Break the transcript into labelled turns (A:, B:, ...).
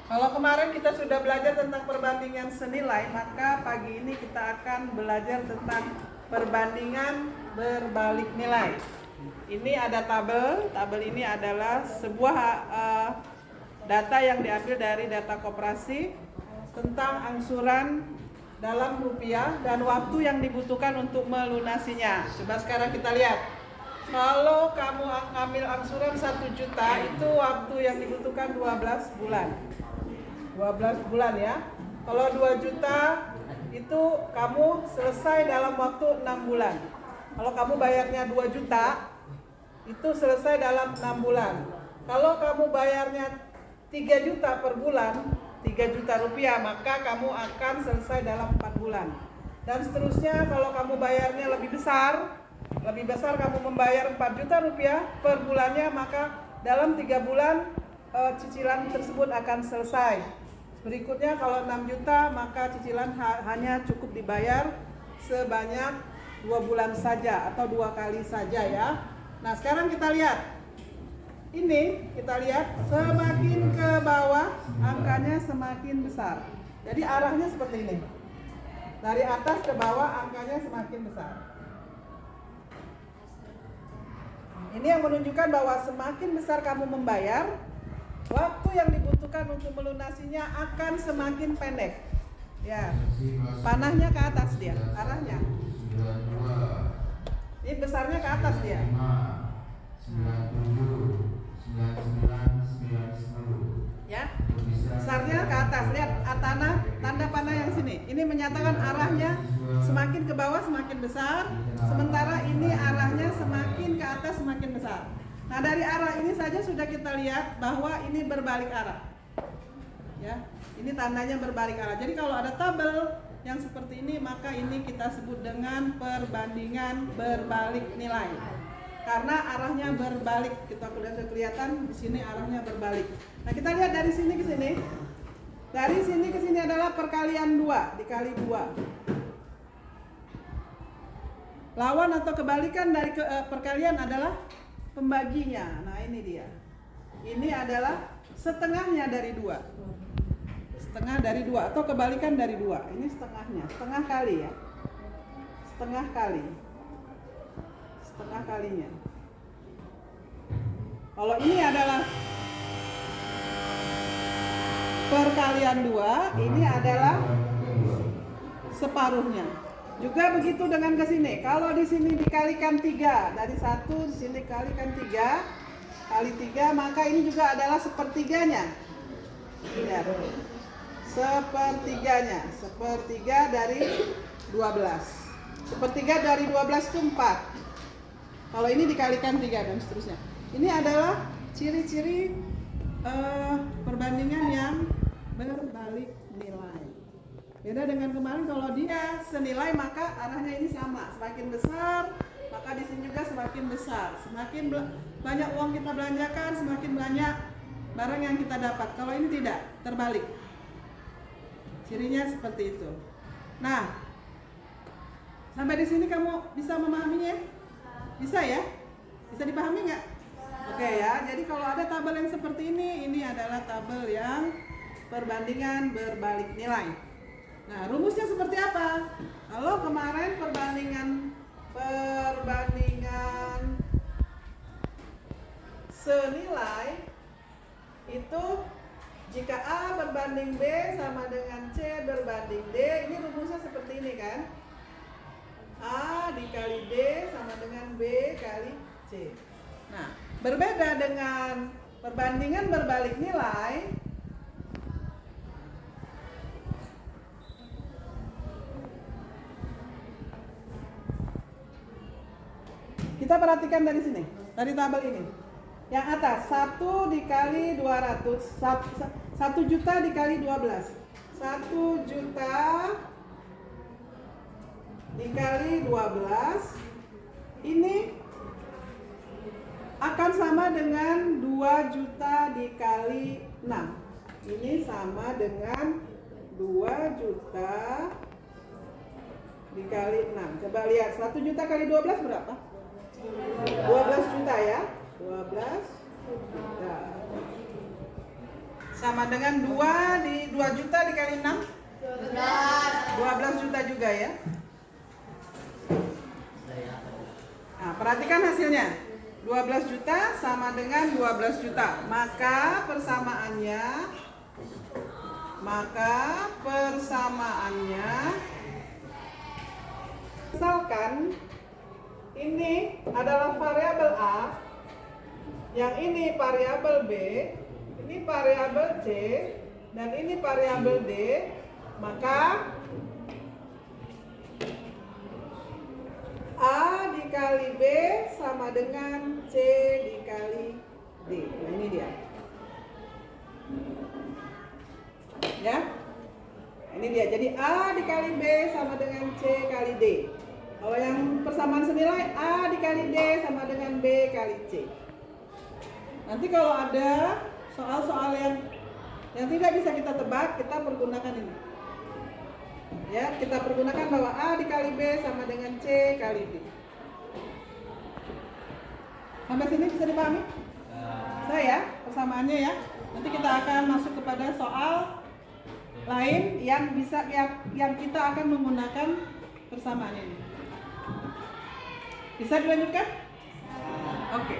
A: Kalau kemarin kita sudah belajar tentang perbandingan senilai, maka pagi ini kita akan belajar tentang perbandingan berbalik nilai. Ini ada tabel. Tabel ini adalah sebuah data yang diambil dari data koperasi tentang angsuran dalam rupiah dan waktu yang dibutuhkan untuk melunasinya. Coba sekarang kita lihat. Kalau kamu ambil angsuran 1 juta, itu waktu yang dibutuhkan 12 bulan. 12 bulan ya. Kalau 2 juta itu kamu selesai dalam waktu 6 bulan. Kalau kamu bayarnya 2 juta itu selesai dalam 6 bulan. Kalau kamu bayarnya 3 juta per bulan, 3 juta rupiah, maka kamu akan selesai dalam 4 bulan. Dan seterusnya, kalau kamu bayarnya lebih besar kamu membayar 4 juta rupiah per bulannya, maka dalam 3 bulan cicilan tersebut akan selesai. Berikutnya kalau 6 juta maka cicilan hanya cukup dibayar sebanyak 2 bulan saja atau 2 kali saja ya. Nah sekarang kita lihat. Ini kita lihat semakin ke bawah angkanya semakin besar. Jadi arahnya seperti ini. Dari atas ke bawah angkanya semakin besar. Ini yang menunjukkan bahwa semakin besar kamu membayar, waktu yang dibutuhkan untuk melunasinya akan semakin pendek. Ya, panahnya ke atas dia, arahnya. Ini besarnya ke atas dia. Ya, besarnya ke atas. Lihat tanda panah yang sini. Ini menyatakan arahnya semakin ke bawah semakin besar, sementara ini arahnya semakin ke atas semakin besar. Nah dari arah ini saja sudah kita lihat bahwa ini berbalik arah. Ya, ini tandanya berbalik arah. Jadi kalau ada tabel yang seperti ini, maka ini kita sebut dengan perbandingan berbalik nilai. Karena arahnya berbalik, kita sudah kelihatan di sini arahnya berbalik. Nah kita lihat dari sini ke sini. Dari sini ke sini adalah perkalian 2 dikali 2. Lawan atau kebalikan dari perkalian adalah pembaginya. Nah ini dia. Ini adalah setengahnya dari 2. Setengah dari 2 atau kebalikan dari 2. Ini setengahnya, setengah kali ya. Setengah kali. Setengah kalinya. Kalau ini adalah perkalian 2, ini adalah separuhnya. Juga begitu dengan ke sini. Kalau di sini dikalikan 3, dari 1 di sini dikalikan 3 kali 3, maka ini juga adalah sepertiganya. Lihat. Sepertiganya. Sepertiga dari 12. Sepertiga dari 12 itu 4. Kalau ini dikalikan 3 dan seterusnya. Ini adalah ciri-ciri perbandingan yang berbalik nilai. Beda dengan kemarin, kalau dia senilai maka arahnya ini sama. Semakin besar, maka di sini juga semakin besar. Semakin banyak uang kita belanjakan, semakin banyak barang yang kita dapat. Kalau ini tidak, terbalik. Cirinya seperti itu. Nah, sampai di sini kamu bisa memahaminya? Bisa ya? Bisa dipahami nggak? Oke ya, jadi kalau ada tabel yang seperti ini adalah tabel yang perbandingan berbalik nilai. Nah, rumusnya seperti apa? Kalau kemarin perbandingan senilai itu jika A berbanding B sama dengan C berbanding D, ini rumusnya seperti ini kan? A dikali D sama dengan B kali C. Nah, berbeda dengan perbandingan berbalik nilai. Kita perhatikan dari sini, dari tabel ini. Yang atas 1 dikali 200, 1 juta dikali 12. 1 juta dikali 12 ini akan sama dengan 2 juta dikali 6. Ini sama dengan 2 juta dikali 6. Coba lihat, 1 juta kali 12 berapa? 12 juta ya. 12 juta. sama dengan 2 juta dikali 6? 12 juta juga ya. Nah, perhatikan hasilnya. 12 juta sama dengan 12 juta. Maka persamaannya misalkan ini adalah variabel A, yang ini variabel B, ini variabel C, dan ini variabel D, maka A dikali B sama dengan C dikali D. Nah, ini dia. Ya. Ini dia. Jadi A dikali B sama dengan C kali D. Kalau yang persamaan senilai, A dikali D sama dengan B kali C. Nanti kalau ada soal-soal yang tidak bisa kita tebak, kita pergunakan ini. Ya, kita pergunakan bahwa A dikali B sama dengan C kali D. Sampai sini bisa dipahami? Saya persamaannya ya. Nanti kita akan masuk kepada soal lain yang kita akan menggunakan persamaan ini. Bisa dilanjutkan? Oke.